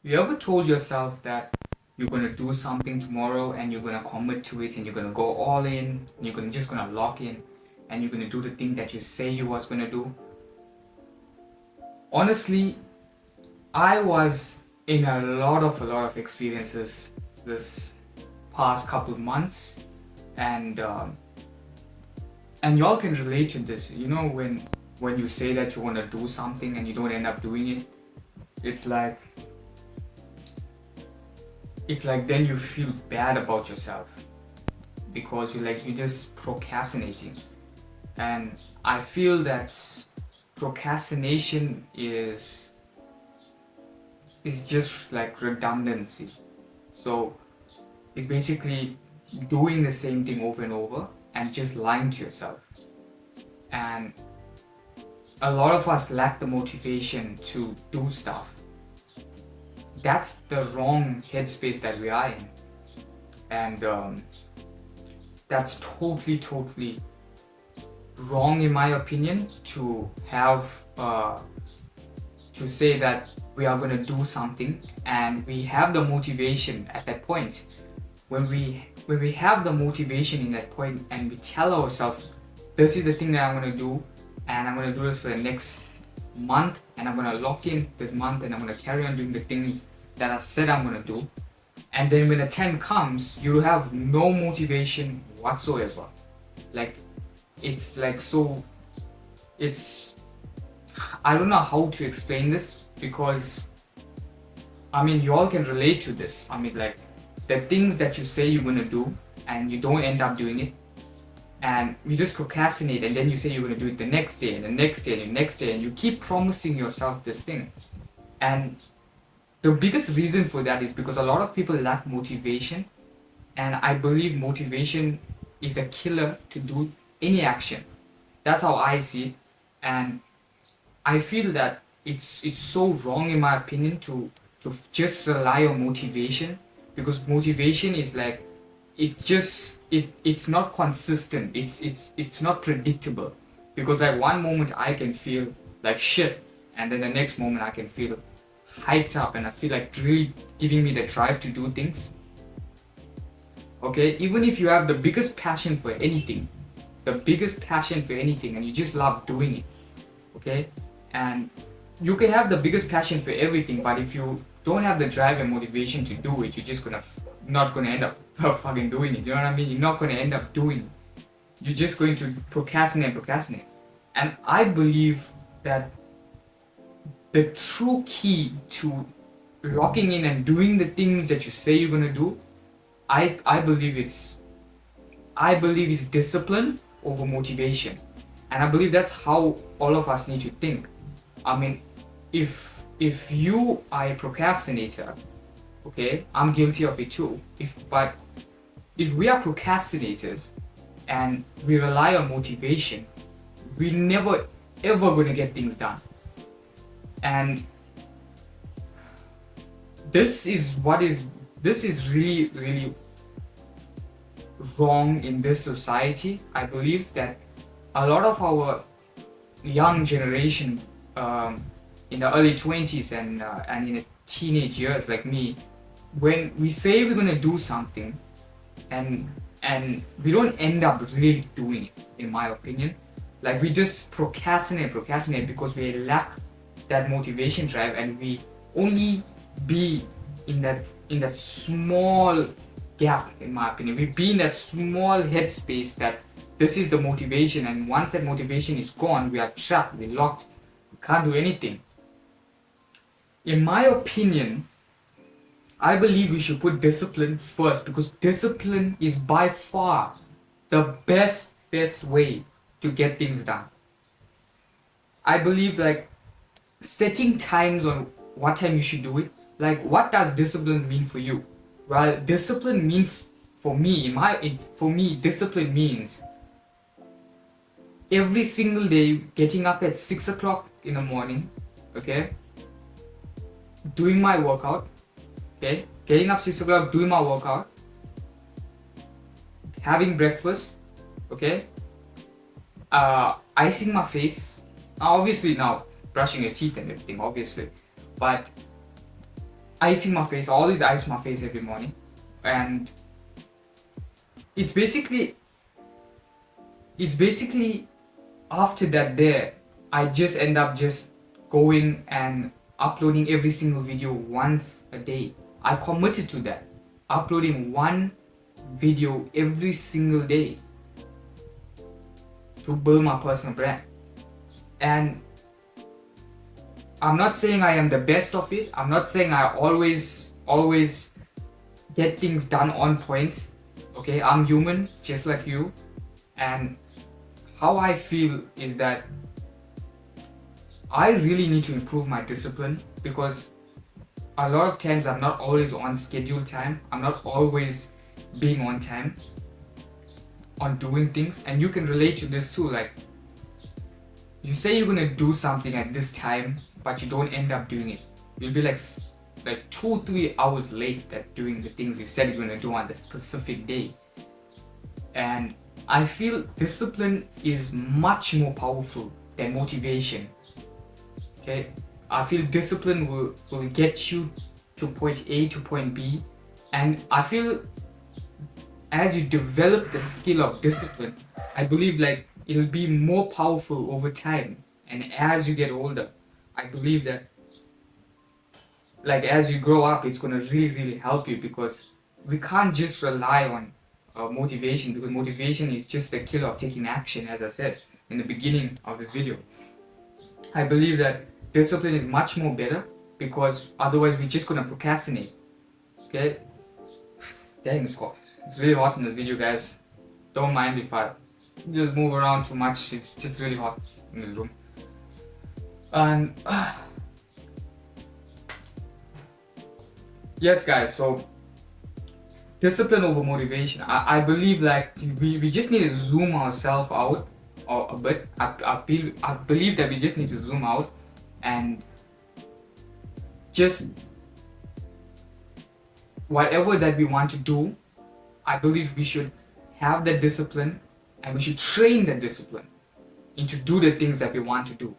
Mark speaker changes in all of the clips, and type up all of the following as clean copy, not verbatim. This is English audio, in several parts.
Speaker 1: You ever told yourself that you're gonna do something tomorrow and you're gonna commit to it and you're gonna go all in, and just gonna lock in and you're gonna do the thing that you say you was gonna do? Honestly, I was in a lot of experiences this past couple of months, and and y'all can relate to this. You know, when you say that you want to do something and you don't end up doing it, it's like then you feel bad about yourself because you're just procrastinating. And I feel that procrastination is just like redundancy. So it's basically doing the same thing over and over and just lying to yourself. And a lot of us lack the motivation to do stuff. That's the wrong headspace that we are in. And that's totally wrong, in my opinion, to have to say that we are going to do something and we have the motivation at that point. When we have the motivation in that point and we tell ourselves, this is the thing that I'm going to do, and I'm going to do this for the next month, and I'm going to lock in this month, and I'm going to carry on doing the things that I said I'm going to do. And then when the time comes, you have no motivation whatsoever. Like, it's like so it's I don't know how to explain this, because I mean, you all can relate to this. I mean, like, the things that you say you're going to do and you don't end up doing it, and you just procrastinate, and then you say you're going to do it the next day and the next day and the next day, and you keep promising yourself this thing. And the biggest reason for that is because a lot of people lack motivation, and I believe motivation is the killer to do any action. That's how I see it. And I feel that it's so wrong, in my opinion, to just rely on motivation, because motivation is like, it's not consistent. It's not predictable, because like one moment I can feel like shit, and then the next moment I can feel hyped up and I feel like really giving me the drive to do things. Okay, even if you have the biggest passion for anything, and you just love doing it, okay, and you can have the biggest passion for everything, but if you don't have the drive and motivation to do it, you're just not gonna end up fucking doing it. You know what I mean? You're not gonna end up doing it. You're just going to procrastinate. And I believe that the true key to locking in and doing the things that you say you're gonna do, I believe it's discipline over motivation. And I believe that's how all of us need to think. I mean, if you are a procrastinator, okay, I'm guilty of it too. But if we are procrastinators and we rely on motivation, we never ever gonna get things done. And this is really wrong in this society. I believe that a lot of our young generation, in the early 20s and in the teenage years, like me, when we say we're gonna do something and we don't end up really doing it, in my opinion. Like, we just procrastinate because we lack that motivation drive, and we only be in that small gap, in my opinion. We be in that small headspace that this is the motivation, and once that motivation is gone, we are trapped, we're locked, we can't do anything. In my opinion, I believe we should put discipline first, because discipline is by far the best way to get things done. I believe, like, setting times on what time you should do it. Like, what does discipline mean for you? Well, discipline means, for me, discipline means every single day getting up at 6 o'clock in the morning, okay, doing my workout, okay, getting up 6 o'clock, doing my workout, having breakfast, okay, icing my face, obviously now brushing your teeth and everything, obviously, but icing my face. I always ice my face every morning, and it's basically after that there, I just end up just going and uploading every single video once a day. I committed to that, uploading one video every single day to build my personal brand. And I'm not saying I am the best of it. I'm not saying I always get things done on point. Okay, I'm human just like you. And how I feel is that I really need to improve my discipline, because a lot of times I'm not always on schedule time. I'm not always being on time on doing things. And you can relate to this too. Like, you say you're gonna do something at this time, but you don't end up doing it. You'll be like 2-3 hours late at doing the things you said you're gonna do on the specific day. And I feel discipline is much more powerful than motivation. Okay, I feel discipline will get you to point A to point B, and I feel as you develop the skill of discipline, I believe like it'll be more powerful over time. And as you get older, I believe that like as you grow up, it's gonna really help you, because we can't just rely on motivation, because motivation is just a killer of taking action. As I said in the beginning of this video, I believe that discipline is much more better, because otherwise we're just gonna procrastinate. Okay, dang, it's hot. It's really hot in this video, guys. Don't mind if I just move around too much. It's just really hot in this room. And yes, guys, so discipline over motivation. I believe like we just need to zoom ourselves out a bit. I believe that we just need to zoom out and just whatever that we want to do, I believe we should have that discipline, and we should train that discipline into do the things that we want to do.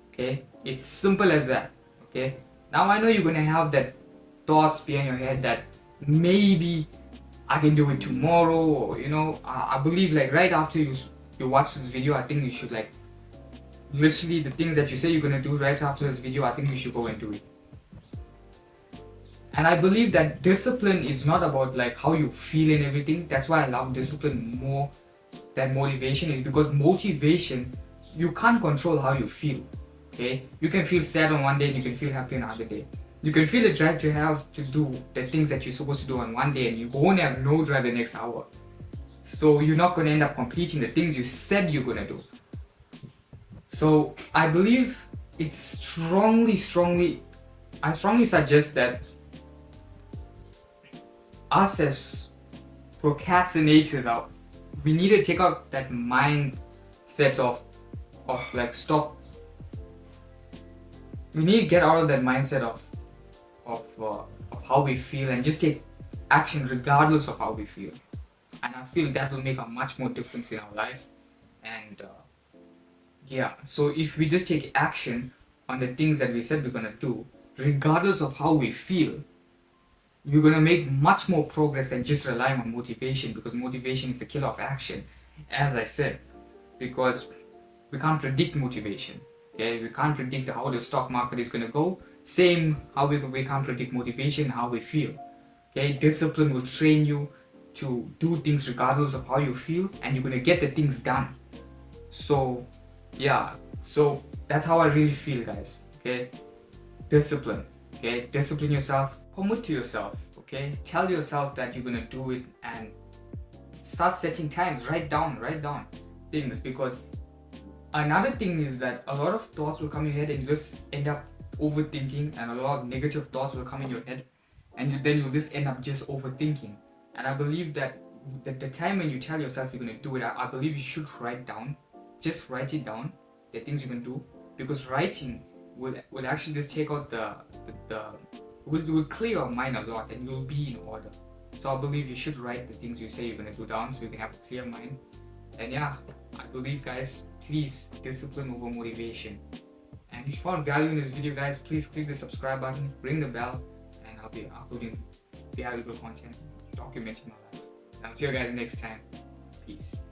Speaker 1: Okay, it's simple as that. Okay, now I know you're gonna have that thoughts behind your head that maybe I can do it tomorrow, or I believe like right after you watch this video, I think you should like literally the things that you say you're gonna do right after this video, I think you should go and do it. And I believe that discipline is not about like how you feel and everything. That's why I love discipline more than motivation, is because motivation, you can't control how you feel. Okay, you can feel sad on one day and you can feel happy on another day. You can feel the drive to have to do the things that you're supposed to do on one day, and you won't have no drive the next hour. So you're not going to end up completing the things you said you're going to do. So I believe it's I strongly suggest that us as procrastinators we need to take out that mindset of like stop. We need to get out of that mindset of how we feel, and just take action regardless of how we feel. And I feel that will make a much more difference in our life. And yeah, so if we just take action on the things that we said we're gonna do, regardless of how we feel, you're gonna make much more progress than just relying on motivation, because motivation is the killer of action, as I said. Because we can't predict motivation. Okay, we can't predict how the stock market is gonna go. Same how we can't predict motivation, how we feel. Okay, discipline will train you to do things regardless of how you feel, and you're gonna get the things done. So yeah, so that's how I really feel, guys. Okay, discipline. Okay, discipline yourself, commit to yourself. Okay, tell yourself that you're gonna do it, and start setting times. Write down things, because another thing is that a lot of thoughts will come in your head and you just end up overthinking, and a lot of negative thoughts will come in your head, and then you'll just end up just overthinking. And I believe that the time when you tell yourself you're going to do it, I believe you should write down, just write it down, the things you can do, because writing will actually just take out will clear your mind a lot, and you'll be in order. So I believe you should write the things you say you're going to do down, so you can have a clear mind. And yeah, I believe, guys, please, discipline over motivation. And if you found value in this video, guys, please click the subscribe button, ring the bell, and I'll be uploading valuable content, documenting my life. I'll see you guys next time. Peace.